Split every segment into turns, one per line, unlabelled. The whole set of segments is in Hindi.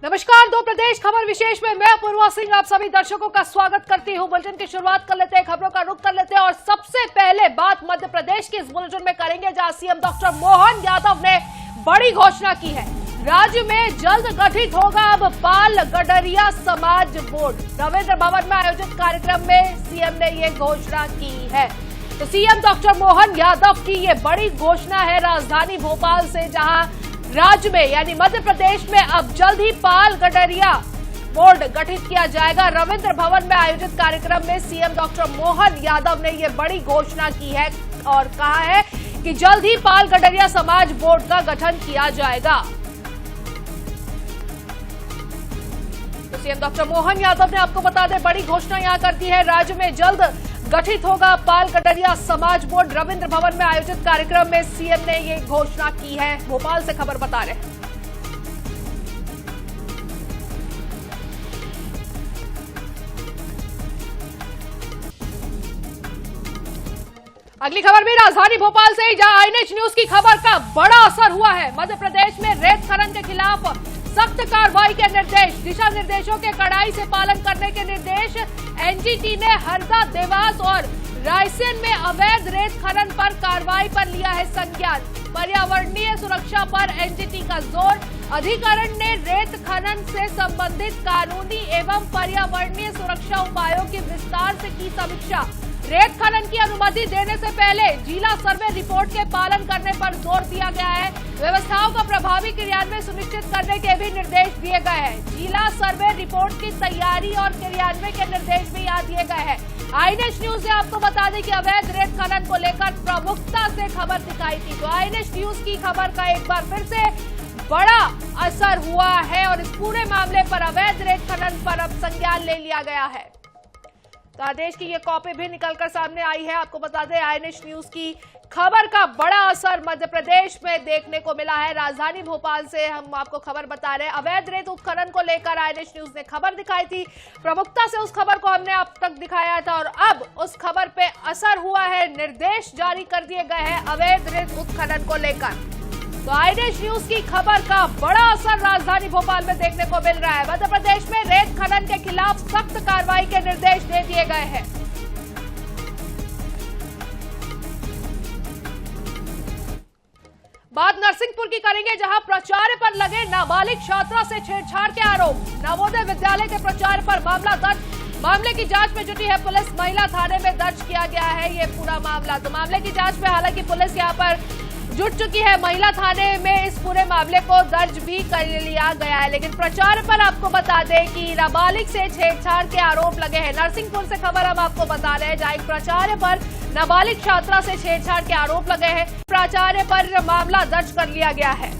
नमस्कार, दो प्रदेश खबर विशेष में मैं अपूर्वा सिंह आप सभी दर्शकों का स्वागत करती हूं। बुलेटिन की शुरुआत कर लेते हैं, खबरों का रुख कर लेते हैं और सबसे पहले बात मध्य प्रदेश की इस बुलेटिन में करेंगे, जहां सीएम डॉक्टर मोहन यादव ने बड़ी घोषणा की है। राज्य में जल्द गठित होगा अब पाल गडरिया समाज बोर्ड। रविंद्र भवन में आयोजित कार्यक्रम में सीएम ने ये घोषणा की है। तो सीएम डॉक्टर मोहन यादव की ये बड़ी घोषणा है राजधानी भोपाल से, जहां राज्य में यानी मध्य प्रदेश में अब जल्द ही पाल गडरिया बोर्ड गठित किया जाएगा। रविंद्र भवन में आयोजित कार्यक्रम में सीएम डॉक्टर मोहन यादव ने यह बड़ी घोषणा की है और कहा है कि जल्द ही पाल गडरिया समाज बोर्ड का गठन किया जाएगा। तो सीएम डॉक्टर मोहन यादव ने आपको बता दें बड़ी घोषणा यहां कर दी है। राज्य में जल्द गठित होगा पाल गडरिया समाज बोर्ड। रविंद्र भवन में आयोजित कार्यक्रम में सीएम ने ये घोषणा की है। भोपाल से खबर बता रहे हैं। अगली खबर भी राजधानी भोपाल से ही, जहां आईएनएच न्यूज की खबर का बड़ा असर हुआ है। मध्य प्रदेश में रेत खनन के खिलाफ सख्त कार्रवाई के निर्देश, दिशा निर्देशों के कड़ाई से पालन करने के निर्देश। एनजीटी ने हरदा, देवास और रायसेन में अवैध रेत खनन पर कार्रवाई पर लिया है संज्ञान। पर्यावरणीय सुरक्षा पर एनजीटी का जोर। अधिकरण ने रेत खनन से संबंधित कानूनी एवं पर्यावरणीय सुरक्षा उपायों की विस्तार से की समीक्षा। रेत खनन की अनुमति देने से पहले जिला सर्वे रिपोर्ट के पालन करने पर जोर दिया गया है। व्यवस्थाओं का प्रभावी क्रियान्वयन सुनिश्चित करने के भी निर्देश दिए गए हैं। जिला सर्वे रिपोर्ट की तैयारी और क्रियान्वयन के निर्देश भी यहाँ दिए गए हैं। आईएनएच न्यूज से आपको बता दें कि अवैध रेत खनन को लेकर प्रमुखता से खबर दिखाई थी। तो आईएनएच न्यूज की खबर का एक बार फिर से बड़ा असर हुआ है और इस पूरे मामले पर अवैध रेत खनन पर अब संज्ञान ले लिया गया है। तो आदेश की ये कॉपी भी निकलकर सामने आई है। आपको बता दें आईएनएच न्यूज की खबर का बड़ा असर मध्य प्रदेश में देखने को मिला है। राजधानी भोपाल से हम आपको खबर बता रहे हैं। अवैध रेत उत्खनन को लेकर आईएनएच न्यूज ने खबर दिखाई थी। प्रमुखता से उस खबर को हमने आप तक दिखाया था और अब उस खबर पे असर हुआ है। निर्देश जारी कर दिए गए हैं अवैध रेत उत्खनन को लेकर। तो आईएनएच न्यूज की खबर का बड़ा असर राजधानी भोपाल में देखने को मिल रहा है। मध्य प्रदेश में रेत खनन के खिलाफ सख्त कार्रवाई के निर्देश दे दिए गए हैं। बात नरसिंहपुर की करेंगे, जहां प्राचार्य पर लगे नाबालिग छात्रा से छेड़छाड़ के आरोप। नवोदय विद्यालय के प्राचार्य पर मामला दर्ज। मामले की जांच में जुटी है पुलिस। महिला थाने में दर्ज किया गया है ये पूरा मामला। तो मामले की जांच में हालांकि पुलिस यहां पर जुट चुकी है। महिला थाने में इस पूरे मामले को दर्ज भी कर लिया गया है। लेकिन प्राचार्य पर आपको बता दें कि नाबालिग से छेड़छाड़ के आरोप लगे हैं। नरसिंहपुर से खबर हम आपको बता रहे हैं, जहां एक प्राचार्य पर नाबालिग छात्रा से छेड़छाड़ के आरोप लगे हैं। प्राचार्य पर मामला दर्ज कर लिया गया है।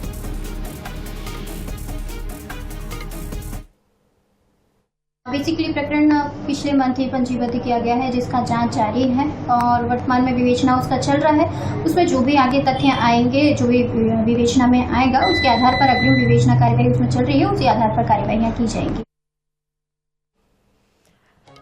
बेसिकली प्रकरण पिछले मंथ ही पंजीबद्ध किया गया है, जिसका जांच जारी है और वर्तमान में विवेचना उसका चल रहा है। उसमें जो भी आगे तथ्य आएंगे, जो भी विवेचना में आएगा, उसके आधार पर अग्रिम विवेचना कार्यवाही उसमें चल रही है, उसी आधार पर कार्यवाहियां की जाएंगी।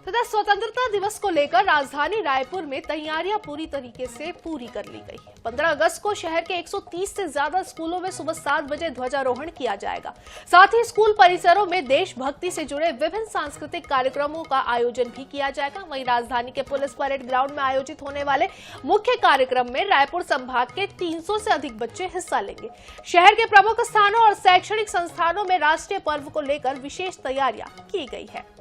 तथा स्वतंत्रता दिवस को लेकर राजधानी रायपुर में तैयारियां पूरी तरीके से पूरी कर ली गई है। 15 अगस्त को शहर के 130 से ज्यादा स्कूलों में सुबह 7 बजे ध्वजारोहण किया जाएगा। साथ ही स्कूल परिसरों में देशभक्ति से जुड़े विभिन्न सांस्कृतिक कार्यक्रमों का आयोजन भी किया जाएगा। वहीं राजधानी के पुलिस परेड ग्राउंड में आयोजित होने वाले मुख्य कार्यक्रम में रायपुर संभाग के 300 से अधिक बच्चे हिस्सा लेंगे। शहर के प्रमुख स्थानों और शैक्षणिक संस्थानों में राष्ट्रीय पर्व को लेकर विशेष तैयारियां की गई है।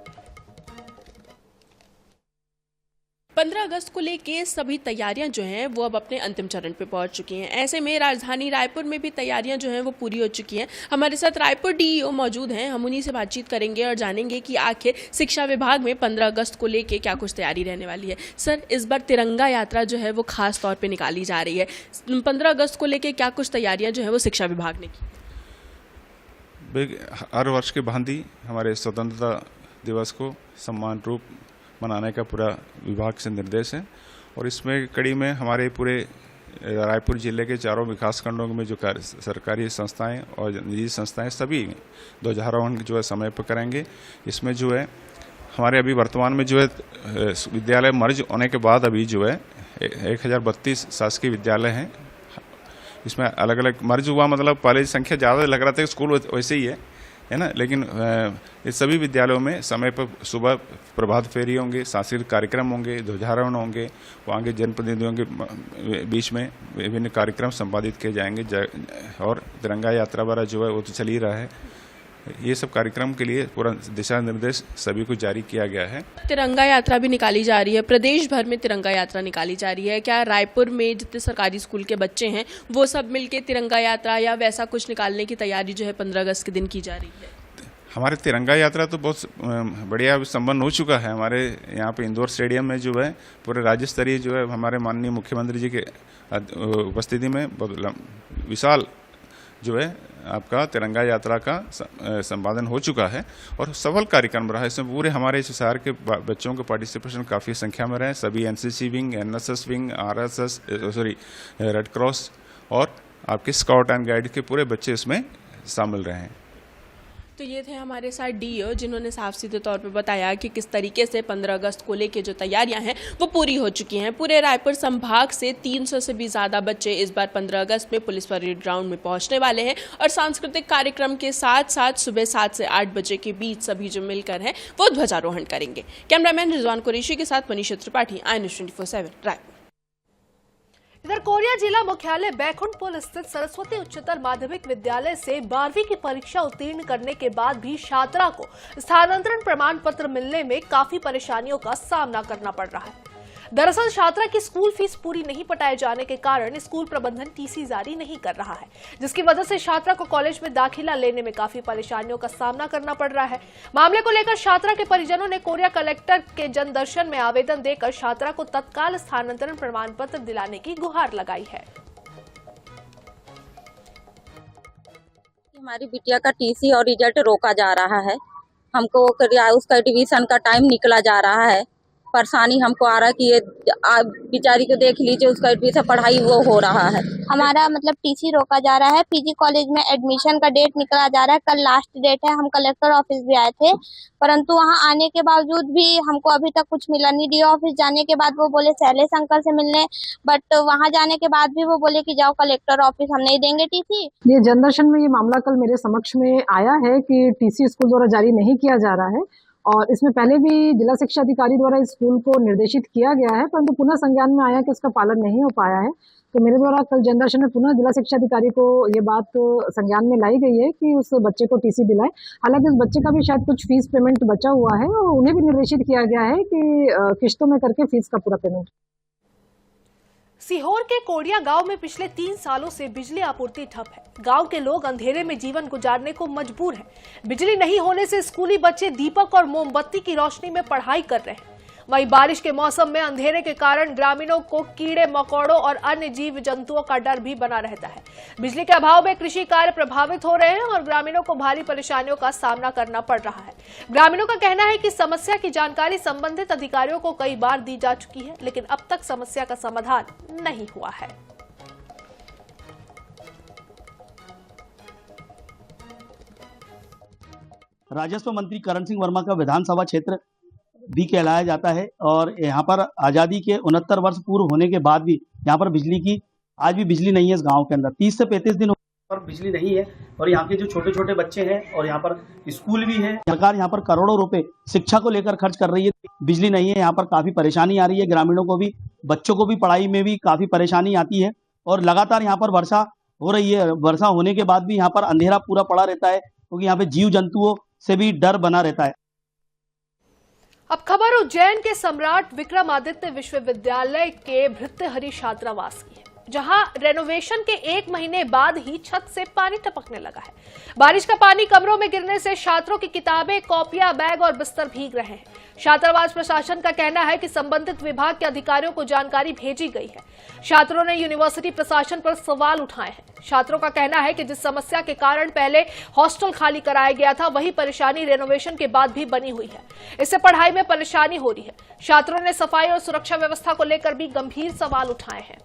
15 अगस्त को लेके सभी तैयारियां जो हैं वो अब अपने अंतिम चरण पे पहुंच चुकी हैं। ऐसे में राजधानी रायपुर में भी तैयारियां जो हैं वो पूरी हो चुकी हैं। हमारे साथ रायपुर डीईओ मौजूद हैं, हम उन्हीं से बातचीत करेंगे और जानेंगे कि आखिर शिक्षा विभाग में 15 अगस्त को लेके क्या कुछ तैयारी रहने वाली है। सर, इस बार तिरंगा यात्रा जो है वो खास तौर पर निकाली जा रही है। 15 अगस्त को लेके क्या कुछ तैयारियां जो है वो शिक्षा विभाग ने की?
हर वर्ष के भांति हमारे स्वतंत्रता दिवस को सम्मान रूप मनाने का पूरा विभाग से निर्देश है और इसमें कड़ी में हमारे पूरे रायपुर जिले के चारों विकास खंडों में जो सरकारी संस्थाएं और निजी संस्थाएं सभी ध्वजारोहण जो है समय पर करेंगे। इसमें जो है हमारे अभी वर्तमान में जो है विद्यालय मर्ज होने के बाद अभी जो है 1032 शासकीय विद्यालय हैं। इसमें अलग अलग मर्ज हुआ, मतलब पहले संख्या ज़्यादा लग रहा था, स्कूल वैसे ही है, है ना। लेकिन इस सभी विद्यालयों में समय पर सुबह प्रभात फेरी होंगे, सांस्कृतिक कार्यक्रम होंगे, ध्वजारोहण होंगे, वहाँ के जनप्रतिनिधियों के बीच में विभिन्न कार्यक्रम संपादित किए जाएंगे और तिरंगा यात्रा वाला जो है वो तो चल ही रहा है। ये सब कार्यक्रम के लिए पूरा दिशा निर्देश सभी को जारी किया गया है।
तिरंगा यात्रा भी निकाली जा रही है, प्रदेश भर में तिरंगा यात्रा निकाली जा रही है। क्या रायपुर में जितने सरकारी स्कूल के बच्चे हैं वो सब मिलके तिरंगा यात्रा या वैसा कुछ निकालने की तैयारी जो है 15 अगस्त के दिन की जा रही है?
हमारे तिरंगा यात्रा तो बहुत बढ़िया संपन्न हो चुका है। हमारे यहाँ पे इंदौर स्टेडियम में जो है पूरे राज्य स्तरीय जो है हमारे माननीय मुख्यमंत्री जी के उपस्थिति में बहुत विशाल जो है आपका तिरंगा यात्रा का संपादन हो चुका है और सफल कार्यक्रम रहा है। इसमें पूरे हमारे इस शहर के बच्चों के पार्टिसिपेशन काफ़ी संख्या में रहे। सभी NCC wing, NSS wing, RSS red cross और आपके स्काउट एंड गाइड के पूरे बच्चे इसमें शामिल रहे हैं।
तो ये थे हमारे साथ डीओ जिन्होंने साफ सीधे तौर पे बताया कि किस तरीके से 15 अगस्त को लेके जो तैयारियां हैं वो पूरी हो चुकी हैं। पूरे रायपुर संभाग से 300 से भी ज़्यादा बच्चे इस बार 15 अगस्त में पुलिस परेड ग्राउंड में पहुंचने वाले हैं और सांस्कृतिक कार्यक्रम के साथ साथ सुबह 7 से 8 बजे के बीच सभी जो मिलकर हैं वो ध्वजारोहण करेंगे। कैमरामैन रिजवान कुरैशी के साथ मनीष त्रिपाठी, INews 24/7 रायपुर।
इधर कोरिया जिला मुख्यालय बैकुंठपुर स्थित सरस्वती उच्चतर माध्यमिक विद्यालय से 12वीं की परीक्षा उत्तीर्ण करने के बाद भी छात्रा को स्थानांतरण प्रमाण पत्र मिलने में काफी परेशानियों का सामना करना पड़ रहा है। दरअसल छात्रा की स्कूल फीस पूरी नहीं पटाए जाने के कारण स्कूल प्रबंधन टीसी जारी नहीं कर रहा है, जिसकी वजह से छात्रा को कॉलेज में दाखिला लेने में काफी परेशानियों का सामना करना पड़ रहा है। मामले को लेकर छात्रा के परिजनों ने कोरिया कलेक्टर के जनदर्शन में आवेदन देकर छात्रा को तत्काल स्थानांतरण प्रमाण पत्र दिलाने की गुहार लगाई है।
हमारी बिटिया का टीसी और रिजल्ट रोका जा रहा है। हमको उसका एडमिशन का टाइम निकला जा रहा है। परेशानी हमको आ रहा है कि ये बेचारी को देख लीजिए, उसका एडमिशन पढ़ाई वो हो रहा है।
हमारा मतलब टीसी रोका जा रहा है। पीजी कॉलेज में एडमिशन का डेट निकला जा रहा है। कल लास्ट डेट है। हम कलेक्टर ऑफिस भी आए थे, परंतु वहां आने के बावजूद भी हमको अभी तक कुछ मिला नहीं। डीओ ऑफिस जाने के बाद वो बोले शैलेश अंकल से मिलने, बट वहां जाने के बाद भी वो बोले कि जाओ कलेक्टर ऑफिस, हम नहीं देंगे टीसी।
ये जनदर्शन में ये मामला कल मेरे समक्ष में आया है कि टीसी स्कूल द्वारा जारी नहीं किया जा रहा है और इसमें पहले भी जिला शिक्षा अधिकारी द्वारा इस स्कूल को निर्देशित किया गया है, परंतु पुनः संज्ञान में आया कि उसका पालन नहीं हो पाया है। तो मेरे द्वारा कल जनदर्शन में पुनः जिला शिक्षा अधिकारी को ये बात संज्ञान में लाई गई है कि उस बच्चे को टीसी दिलाए। हालांकि उस बच्चे का भी शायद कुछ फीस पेमेंट बचा हुआ है और उन्हें भी निर्देशित किया गया है कि किस्तों में करके फीस का पूरा पेमेंट।
सीहोर के कोड़िया गांव में पिछले 3 सालों से बिजली आपूर्ति ठप है। गांव के लोग अंधेरे में जीवन गुजारने को मजबूर हैं। बिजली नहीं होने से स्कूली बच्चे दीपक और मोमबत्ती की रोशनी में पढ़ाई कर रहे हैं। वहीं बारिश के मौसम में अंधेरे के कारण ग्रामीणों को कीड़े मकोड़ों और अन्य जीव जंतुओं का डर भी बना रहता है। बिजली के अभाव में कृषि कार्य प्रभावित हो रहे हैं और ग्रामीणों को भारी परेशानियों का सामना करना पड़ रहा है। ग्रामीणों का कहना है कि समस्या की जानकारी संबंधित अधिकारियों को कई बार दी जा चुकी है, लेकिन अब तक समस्या का समाधान नहीं हुआ है।
राजस्व मंत्री करण सिंह वर्मा का विधानसभा क्षेत्र भी कहलाया जाता है और यहाँ पर आज़ादी के 69 वर्ष पूर्व होने के बाद भी यहाँ पर बिजली की आज भी बिजली नहीं है। इस गांव के अंदर 30 से 35 दिन पर बिजली नहीं है और यहाँ के जो छोटे छोटे बच्चे हैं और यहाँ पर स्कूल भी है। सरकार यहाँ पर करोड़ों रुपए शिक्षा को लेकर खर्च कर रही है, बिजली नहीं है। यहाँ पर काफी परेशानी आ रही है। ग्रामीणों को भी, बच्चों को भी पढ़ाई में भी काफी परेशानी आती है और लगातार यहाँ पर वर्षा हो रही है। वर्षा होने के बाद भी यहाँ पर अंधेरा पूरा पड़ा रहता है क्योंकि यहाँ पे जीव जंतुओं से भी डर बना रहता है।
अब खबर उज्जैन के सम्राट विक्रमादित्य विश्वविद्यालय के भृत्यहरि छात्रावास की है, जहां रेनोवेशन के 1 महीने बाद ही छत से पानी टपकने लगा है। बारिश का पानी कमरों में गिरने से छात्रों की किताबें, कॉपियां, बैग और बिस्तर भीग रहे हैं। छात्रावास प्रशासन का कहना है कि संबंधित विभाग के अधिकारियों को जानकारी भेजी गई है। छात्रों ने यूनिवर्सिटी प्रशासन पर सवाल उठाए हैं। छात्रों का कहना है कि जिस समस्या के कारण पहले हॉस्टल खाली कराया गया था, वही परेशानी रेनोवेशन के बाद भी बनी हुई है। इससे पढ़ाई में परेशानी हो रही है। छात्रों ने सफाई और सुरक्षा व्यवस्था को लेकर भी गंभीर सवाल उठाए हैं।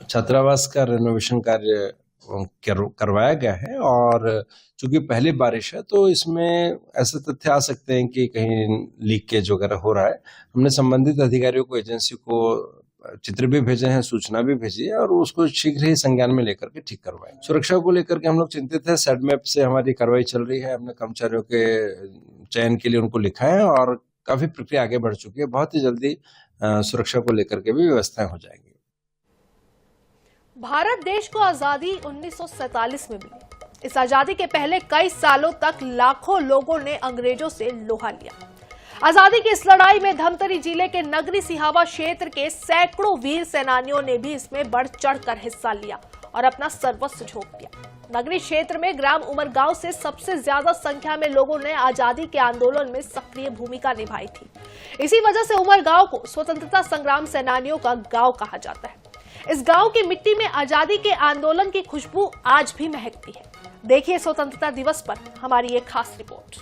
छात्रावास का रेनोवेशन कार्य करवाया गया है और चूंकि पहली बारिश है तो इसमें ऐसे तथ्य आ सकते हैं कि कहीं लीकेज वगैरह हो रहा है। हमने संबंधित अधिकारियों को, एजेंसी को चित्र भी भेजे हैं, सूचना भी भेजी है और उसको शीघ्र ही संज्ञान में लेकर के ठीक करवाएंगे। सुरक्षा को लेकर के हम लोग चिंतित है। सेडमैप से हमारी कार्रवाई चल रही है, अपने कर्मचारियों के चयन के लिए उनको लिखा है और काफी प्रक्रिया आगे बढ़ चुकी है। बहुत ही जल्दी सुरक्षा को लेकर के भी व्यवस्थाएं हो जाएंगी।
भारत देश को आजादी 1947 में मिली। इस आजादी के पहले कई सालों तक लाखों लोगों ने अंग्रेजों से लोहा लिया। आजादी की इस लड़ाई में धमतरी जिले के नगरी सिहावा क्षेत्र के सैकड़ों वीर सेनानियों ने भी इसमें बढ़ चढ़कर हिस्सा लिया और अपना सर्वस्व झोंक दिया। नगरी क्षेत्र में ग्राम उमरगांव से सबसे ज्यादा संख्या में लोगों ने आजादी के आंदोलन में सक्रिय भूमिका निभाई थी। इसी वजह से उमरगांव को स्वतंत्रता संग्राम सेनानियों का गांव कहा जाता है। इस गांव की मिट्टी में आजादी के आंदोलन की खुशबू आज भी महकती है। देखिए स्वतंत्रता दिवस पर हमारी एक खास रिपोर्ट।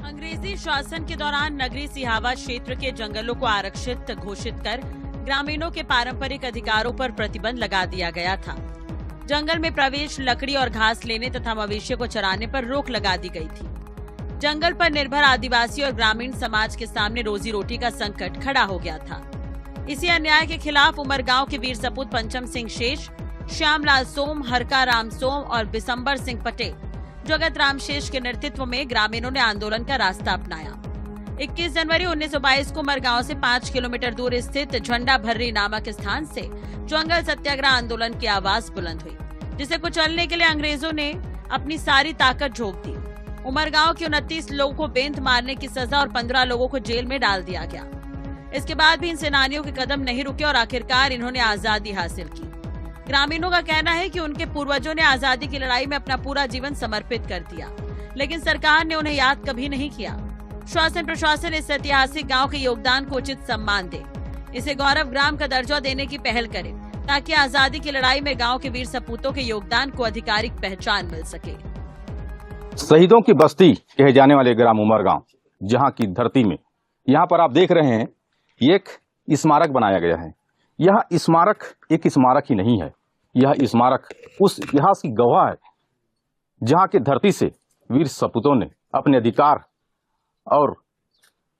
अंग्रेजी शासन के दौरान नगरी सिहावा क्षेत्र के जंगलों को आरक्षित घोषित कर ग्रामीणों के पारंपरिक अधिकारों पर प्रतिबंध लगा दिया गया था। जंगल में प्रवेश, लकड़ी और घास लेने तथा मवेशियों को चराने पर रोक लगा दी गई थी। जंगल पर निर्भर आदिवासी और ग्रामीण समाज के सामने रोजी रोटी का संकट खड़ा हो गया था। इसी अन्याय के खिलाफ उमरगांव के वीर सपूत पंचम सिंह शेष, श्यामलाल सोम, हरका राम सोम और बिसंबर सिंह पटेल, जगत राम शेष के नेतृत्व में ग्रामीणों ने आंदोलन का रास्ता अपनाया। 21 जनवरी 1922 को उमरगांव से 5 किलोमीटर दूर स्थित झंडा भर्री नामक स्थान से जंगल सत्याग्रह आंदोलन की आवाज बुलंद हुई, जिसे कुचलने के लिए अंग्रेजों ने अपनी सारी ताकत झोंक दी। उमरगांव के 29 लोगों को बेंत मारने की सजा और 15 लोगों को जेल में डाल दिया गया। इसके बाद भी इन सेनानियों के कदम नहीं रुके और आखिरकार इन्होंने आजादी हासिल की। ग्रामीणों का कहना है कि उनके पूर्वजों ने आजादी की लड़ाई में अपना पूरा जीवन समर्पित कर दिया, लेकिन सरकार ने उन्हें याद कभी नहीं किया। शासन प्रशासन इस ऐतिहासिक गांव के योगदान को उचित सम्मान दे, इसे गौरव ग्राम का दर्जा देने की पहल करे, ताकि आजादी की लड़ाई में गांव के वीर सपूतों के योगदान को आधिकारिक पहचान मिल सके।
शहीदों की बस्ती कहे जाने वाले ग्राम उमरगांव, जहां की धरती में यहाँ पर आप देख रहे हैं एक स्मारक बनाया गया है। यह स्मारक एक स्मारक ही नहीं है, यह स्मारक उस इतिहास की गवाह है जहां की धरती से वीर सपूतों ने अपने अधिकार और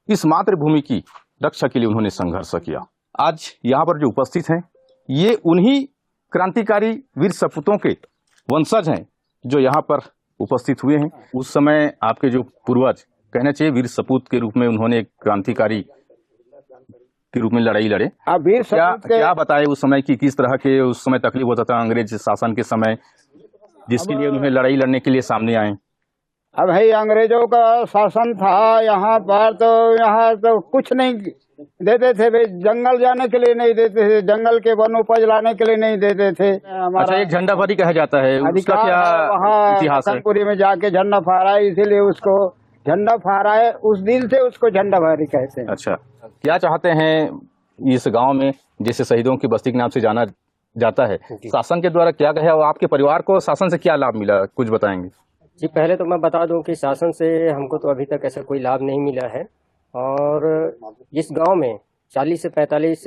इस मातृभूमि की रक्षा के लिए उन्होंने संघर्ष किया। आज यहाँ पर जो उपस्थित हैं ये उन्हीं क्रांतिकारी वीर सपूतों के वंशज हैं जो यहाँ पर उपस्थित हुए हैं। उस समय आपके जो पूर्वज, कहना चाहिए वीर सपूत के रूप में उन्होंने एक क्रांतिकारी के रूप में लड़ाई लड़े। क्या बताए उस समय की किस तरह के उस समय तकलीफ होता था अंग्रेज शासन के समय, जिसके लिए उन्हें लड़ाई लड़ने के लिए सामने आए?
अब भाई अंग्रेजों का शासन था यहाँ पर, तो यहाँ तो कुछ नहीं देते थे भाई, जंगल जाने के लिए नहीं देते थे, जंगल के वन उपज लाने के लिए नहीं देते थे।
अच्छा, एक झंडा भरी कहा जाता है, उसका क्या इतिहास है?
हसनपुरी में जाके झंडा फहराया, इसीलिए उसको झंडा फहराए, उस दिन से उसको झंडा भरी कहते हैं।
अच्छा, क्या चाहते हैं इस गांव में, जैसे शहीदों की बस्ती के नाम से जाना जाता है, शासन के द्वारा क्या कहा और आपके परिवार को शासन से क्या लाभ मिला, कुछ बताएंगे?
जी, पहले तो मैं बता दूं कि शासन से हमको तो अभी तक ऐसा कोई लाभ नहीं मिला है, और इस गांव में 40 से 45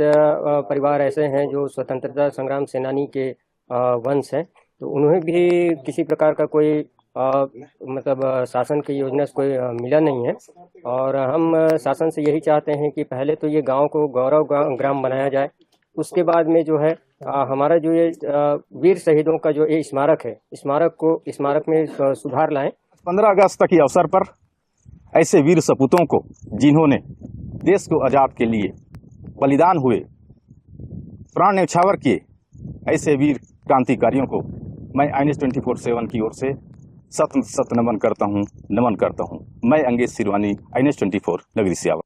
परिवार ऐसे हैं जो स्वतंत्रता संग्राम सेनानी के वंश हैं, तो उन्हें भी किसी प्रकार का कोई मतलब शासन की योजना से कोई मिला नहीं है। और हम शासन से यही चाहते हैं कि पहले तो ये गांव को गौरव ग्राम बनाया जाए, उसके बाद में जो है हमारा जो ये वीर शहीदों का जो ये स्मारक है, स्मारक में सुधार लाएं।
15 अगस्त के अवसर पर ऐसे वीर सपूतों को, जिन्होंने देश को आजाद के लिए बलिदान हुए, प्राण न्यौछावर किए, ऐसे वीर क्रांतिकारियों को मैं INS 24/7 की ओर से सत नमन करता हूं। मैं अंगेज सिरवानी, INS 24 नगरी सिहावा।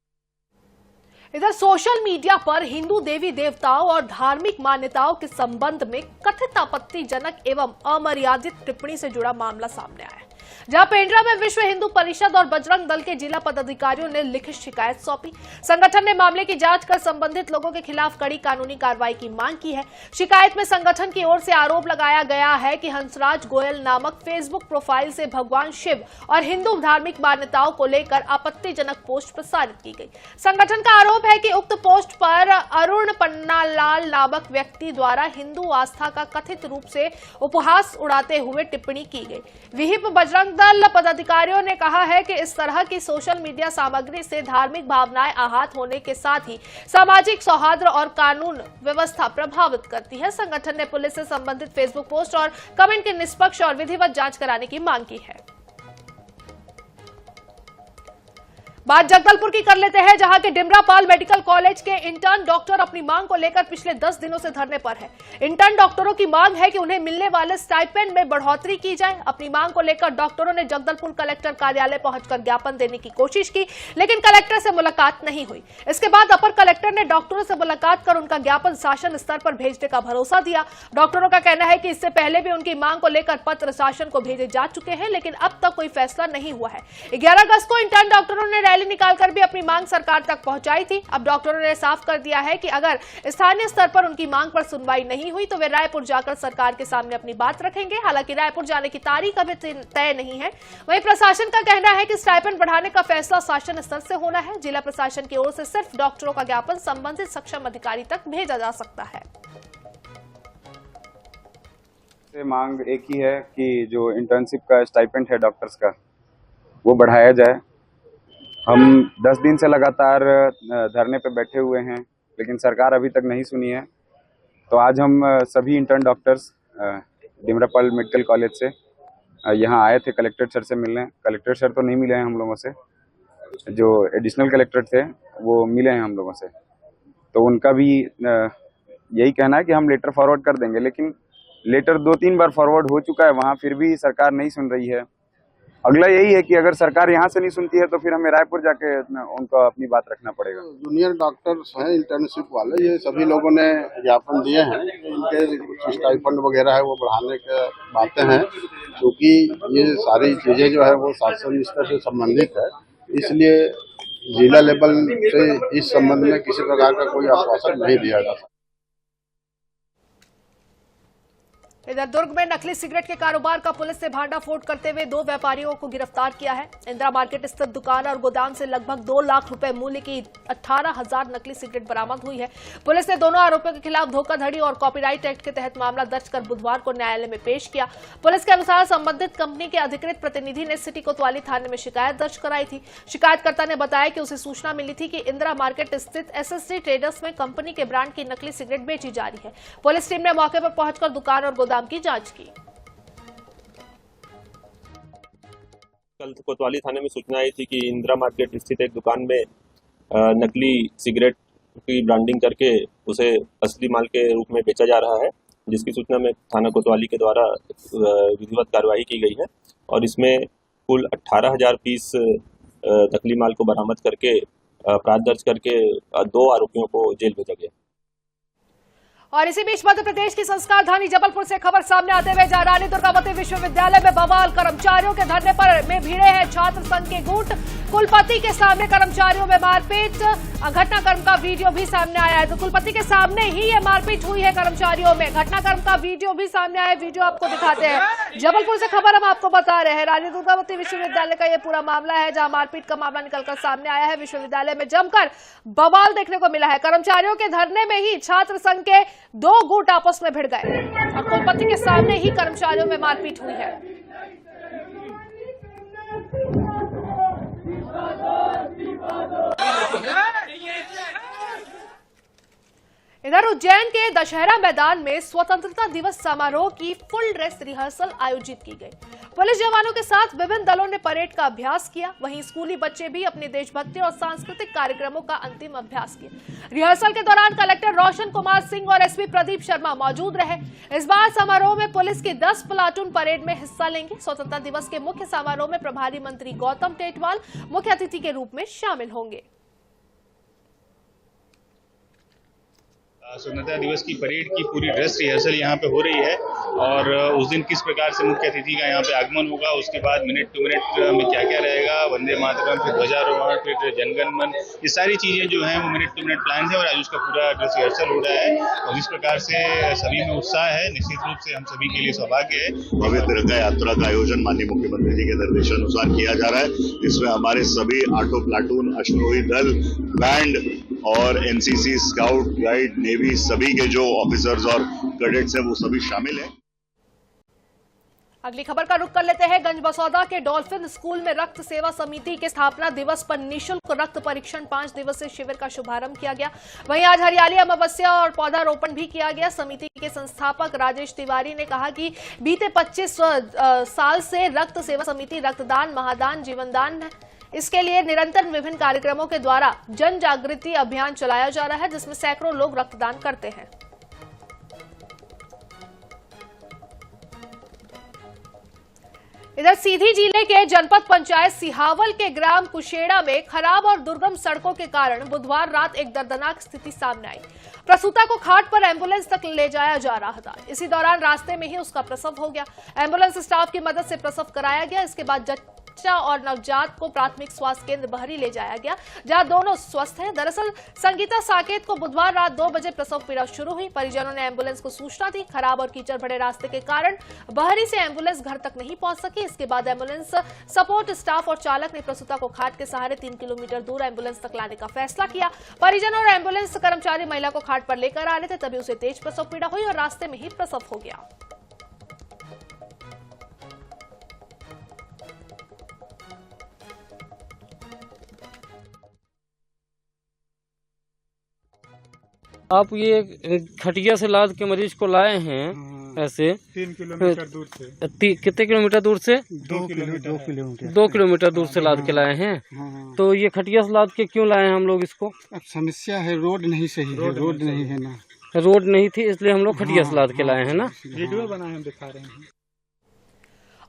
इधर सोशल मीडिया पर हिंदू देवी देवताओं और धार्मिक मान्यताओं के संबंध में कथित आपत्तिजनक एवं अमर्यादित टिप्पणी से जुड़ा मामला सामने आया है, जहां पेंड्रा में विश्व हिंदू परिषद और बजरंग दल के जिला पदाधिकारियों ने लिखित शिकायत सौंपी। संगठन ने मामले की जांच कर संबंधित लोगों के खिलाफ कड़ी कानूनी कार्रवाई की मांग की है। शिकायत में संगठन की ओर से आरोप लगाया गया है कि हंसराज गोयल नामक फेसबुक प्रोफाइल से भगवान शिव और हिंदू धार्मिक मान्यताओं को लेकर आपत्तिजनक पोस्ट प्रसारित की गई। संगठन का आरोप है कि उक्त पोस्ट पर अरुण पन्नालाल नामक व्यक्ति द्वारा हिंदू आस्था का कथित रूप से उपहास उड़ाते हुए टिप्पणी की गई। विहिप बजरंग बजरंग दल पदाधिकारियों ने कहा है कि इस तरह की सोशल मीडिया सामग्री से धार्मिक भावनाएं आहत होने के साथ ही सामाजिक सौहार्द और कानून व्यवस्था प्रभावित करती है। संगठन ने पुलिस से संबंधित फेसबुक पोस्ट और कमेंट की निष्पक्ष और विधिवत जांच कराने की मांग की है। बात जगदलपुर की कर लेते हैं, जहां के डिमरापाल मेडिकल कॉलेज के इंटर्न डॉक्टर अपनी मांग को लेकर पिछले 10 दिनों से धरने पर है। इंटर्न डॉक्टरों की मांग है कि उन्हें मिलने वाले स्टाइपेंड में बढ़ोतरी की जाए। अपनी मांग को लेकर डॉक्टरों ने जगदलपुर कलेक्टर कार्यालय पहुंचकर ज्ञापन देने की कोशिश की, लेकिन कलेक्टर से मुलाकात नहीं हुई। इसके बाद अपर कलेक्टर ने डॉक्टरों से मुलाकात कर उनका ज्ञापन शासन स्तर पर भेजने का भरोसा दिया। डॉक्टरों का कहना है कि इससे पहले भी उनकी मांग को लेकर पत्र शासन को भेजे जा चुके हैं, लेकिन अब तक कोई फैसला नहीं हुआ है। 11 अगस्त को इंटर्न डॉक्टरों ने रैली निकालकर भी अपनी मांग सरकार तक पहुंचाई थी। अब डॉक्टरों ने साफ कर दिया है कि अगर स्थानीय स्तर पर उनकी मांग पर सुनवाई नहीं हुई तो वे रायपुर जाकर सरकार के सामने अपनी बात रखेंगे। हालांकि रायपुर जाने की तारीख अभी तय नहीं है। वहीं प्रशासन का कहना है कि स्टाइपेंड बढ़ाने का फैसला शासन स्तर से होना है। जिला प्रशासन की ओर से सिर्फ डॉक्टरों का ज्ञापन संबंधित सक्षम अधिकारी तक भेजा जा सकता है।
मांग एक ही है कि जो इंटर्नशिप का स्टाइपेंड है डॉक्टर्स का, वो बढ़ाया जाए। हम 10 दिन से लगातार धरने पे बैठे हुए हैं, लेकिन सरकार अभी तक नहीं सुनी है। तो आज हम सभी intern doctors Dimrapal medical college से यहाँ आए थे कलेक्टर सर से मिलने। कलेक्टर सर तो नहीं मिले हैं हम लोगों से, जो एडिशनल कलेक्टर थे वो मिले हैं हम लोगों से। तो उनका भी यही कहना है कि हम लेटर फॉरवर्ड कर देंगे, लेकिन लेटर 2-3 बार फॉरवर्ड हो चुका है वहाँ, फिर भी सरकार नहीं सुन रही है। अगला यही है कि अगर सरकार यहाँ से नहीं सुनती है तो फिर हमें रायपुर जाके उनको अपनी बात रखना पड़ेगा।
जूनियर डॉक्टर्स हैं इंटर्नशिप वाले, ये सभी लोगों ने ज्ञापन दिए हैं। इनके स्टाइपेंड वगैरह है वो बढ़ाने के बातें हैं, क्योंकि ये सारी चीजें जो है वो शासन स्तर से संबंधित है। इसलिए जिला लेवल से इस संबंध में किसी प्रकार का कोई आश्वासन नहीं दिया जा सकता।
इधर दुर्ग में नकली सिगरेट के कारोबार का पुलिस ने भांडाफोड़ करते हुए 2 व्यापारियों को गिरफ्तार किया है। इंदिरा मार्केट स्थित दुकान और गोदाम से लगभग 2 लाख रुपए मूल्य की 18,000 नकली सिगरेट बरामद हुई है। पुलिस ने दोनों आरोपियों के खिलाफ धोखाधड़ी और कॉपीराइट एक्ट के तहत मामला दर्ज कर बुधवार को न्यायालय में पेश किया। पुलिस के अनुसार संबंधित कंपनी के अधिकृत प्रतिनिधि ने सिटी कोतवाली थाने में शिकायत दर्ज कराई थी। शिकायतकर्ता ने बताया कि उसे सूचना मिली थी कि इंदिरा मार्केट स्थित SSD ट्रेडर्स में कंपनी के ब्रांड की नकली सिगरेट बेची जा रही है। पुलिस टीम ने मौके पर पहुंचकर दुकान और गोदाम की जांच की।
कल कोतवाली थाने में सूचना आई थी कि इंदिरा मार्केट स्थित एक दुकान में नकली सिगरेट की ब्रांडिंग करके उसे असली माल के रूप में बेचा जा रहा है, जिसकी सूचना में थाना कोतवाली के द्वारा विधिवत कार्रवाई की गई है और इसमें कुल 18,000 पीस नकली माल को बरामद करके अपराध दर्ज करके 2 आरोपियों को जेल भेजा गया।
और इसी बीच मध्य प्रदेश की संस्कार धानी जबलपुर से खबर सामने आते हुए जहां रानी दुर्गावती विश्वविद्यालय में बवाल, कर्मचारियों के धरने पर में भिड़े हैं छात्र संघ के गुट। कुलपति के सामने कर्मचारियों में मारपीट, घटनाक्रम का वीडियो भी सामने आया है। तो कुलपति के सामने ही ये मारपीट हुई है कर्मचारियों में। घटनाक्रम का वीडियो भी सामने आया है, वीडियो आपको दिखाते हैं। जबलपुर से खबर हम आपको बता रहे हैं, रानी दुर्गावती विश्वविद्यालय का ये पूरा मामला है, जहां मारपीट का मामला निकलकर सामने आया है। विश्वविद्यालय में जमकर बवाल देखने को मिला है। कर्मचारियों के धरने में ही छात्र संघ के 2 गुट आपस में भिड़ गए और कुलपति के सामने ही कर्मचारियों में मारपीट हुई है। इधर उज्जैन के दशहरा मैदान में स्वतंत्रता दिवस समारोह की फुल ड्रेस रिहर्सल आयोजित की गई। पुलिस जवानों के साथ विभिन्न दलों ने परेड का अभ्यास किया। वहीं स्कूली बच्चे भी अपने देशभक्ति और सांस्कृतिक कार्यक्रमों का अंतिम अभ्यास किया। रिहर्सल के दौरान कलेक्टर रोशन कुमार सिंह और एसपी प्रदीप शर्मा मौजूद रहे। इस बार समारोह में पुलिस की 10 प्लाटून परेड में हिस्सा लेंगे। स्वतंत्रता दिवस के मुख्य समारोह में प्रभारी मंत्री गौतम टेटवाल मुख्य अतिथि के रूप में शामिल होंगे।
स्वतंत्रता दिवस की परेड की पूरी ड्रेस रिहर्सल यहाँ पे हो रही है और उस दिन किस प्रकार से मुख्य अतिथि का यहाँ पे आगमन होगा, उसके बाद मिनट टू मिनट में क्या क्या रहेगा, वंदे मातरम, फिर ध्वजारोहण, फिर जनगण मन, ये सारी चीजें जो हैं वो मिनट टू मिनट प्लान है और आज उसका पूरा ड्रेस रिहर्सल हो रहा है। और इस प्रकार से सभी में उत्साह है। निश्चित रूप से हम सभी के लिए सौभाग्य है।
भव्य तिरंगा यात्रा का आयोजन माननीय मुख्यमंत्री जी के निर्देशानुसार किया जा रहा है। इसमें हमारे सभी ऑटो प्लाटून, अश्वरोही दल, बैंड और एनसीसी, स्काउट, गाइड, नेवी, सभी के जो ऑफिसर्स और कैडेट्स हैं वो सभी शामिल हैं।
अगली खबर का रुख कर लेते हैं। गंजबसौदा के डॉल्फिन स्कूल में रक्त सेवा समिति के स्थापना दिवस पर निःशुल्क रक्त परीक्षण 5 दिवसीय शिविर का शुभारंभ किया गया। वहीं आज हरियाली अमावस्या और पौधारोपण भी किया गया। समिति के संस्थापक राजेश तिवारी ने कहा कि बीते 25 साल से रक्त सेवा समिति रक्तदान, महादान, जीवनदान है। इसके लिए निरंतर विभिन्न कार्यक्रमों के द्वारा जन जागृति अभियान चलाया जा रहा है, जिसमें सैकड़ों लोग रक्तदान करते हैं। इधर सीधी जिले के जनपद पंचायत सिहावल के ग्राम कुशेड़ा में खराब और दुर्गम सड़कों के कारण बुधवार रात एक दर्दनाक स्थिति सामने आई। प्रसूता को खाट पर एम्बुलेंस तक ले जाया जा रहा था। इसी दौरान रास्ते में ही उसका प्रसव हो गया। एम्बुलेंस स्टाफ की मदद से प्रसव कराया गया। इसके बाद बच्चा और नवजात को प्राथमिक स्वास्थ्य केंद्र बहरी ले जाया गया, जहां दोनों स्वस्थ हैं। दरअसल संगीता साकेत को बुधवार रात 2 बजे प्रसव पीड़ा शुरू हुई। परिजनों ने एम्बुलेंस को सूचना दी। खराब और कीचड़ भरे रास्ते के कारण बहरी से एम्बुलेंस घर तक नहीं पहुंच सकी। इसके बाद एम्बुलेंस सपोर्ट स्टाफ और चालक ने प्रसूता को खाट के सहारे 3 किलोमीटर दूर एम्बुलेंस तक लाने का फैसला किया। परिजन और एम्बुलेंस कर्मचारी महिला को खाट पर लेकर आ रहे थे, तभी उसे तेज प्रसव पीड़ा हुई और रास्ते में ही प्रसव हो गया।
आप ये खटिया से लाद के मरीज को लाए हैं ऐसे
3 किलोमीटर दूर से।
कितने किलोमीटर दूर से?
2 किलोमीटर।
2 किलोमीटर दूर से लाद के लाए हैं। तो ये खटिया से लाद के क्यों लाए हैं हम लोग इसको?
अब समस्या है, रोड नहीं सही है, रोड नहीं है ना,
रोड नहीं थी इसलिए हम लोग खटिया से लाद के लाए हैं ना।
वीडियो बनाए हम दिखा रहे हैं।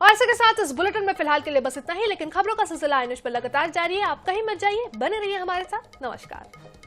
और इसी के साथ इस बुलेटिन में फिलहाल के लिए बस इतना ही, लेकिन खबरों का सिलसिला आई न्यूज़ पर लगातार जारी है। आप कहीं मत जाइए, बने रहिए हमारे साथ। नमस्कार।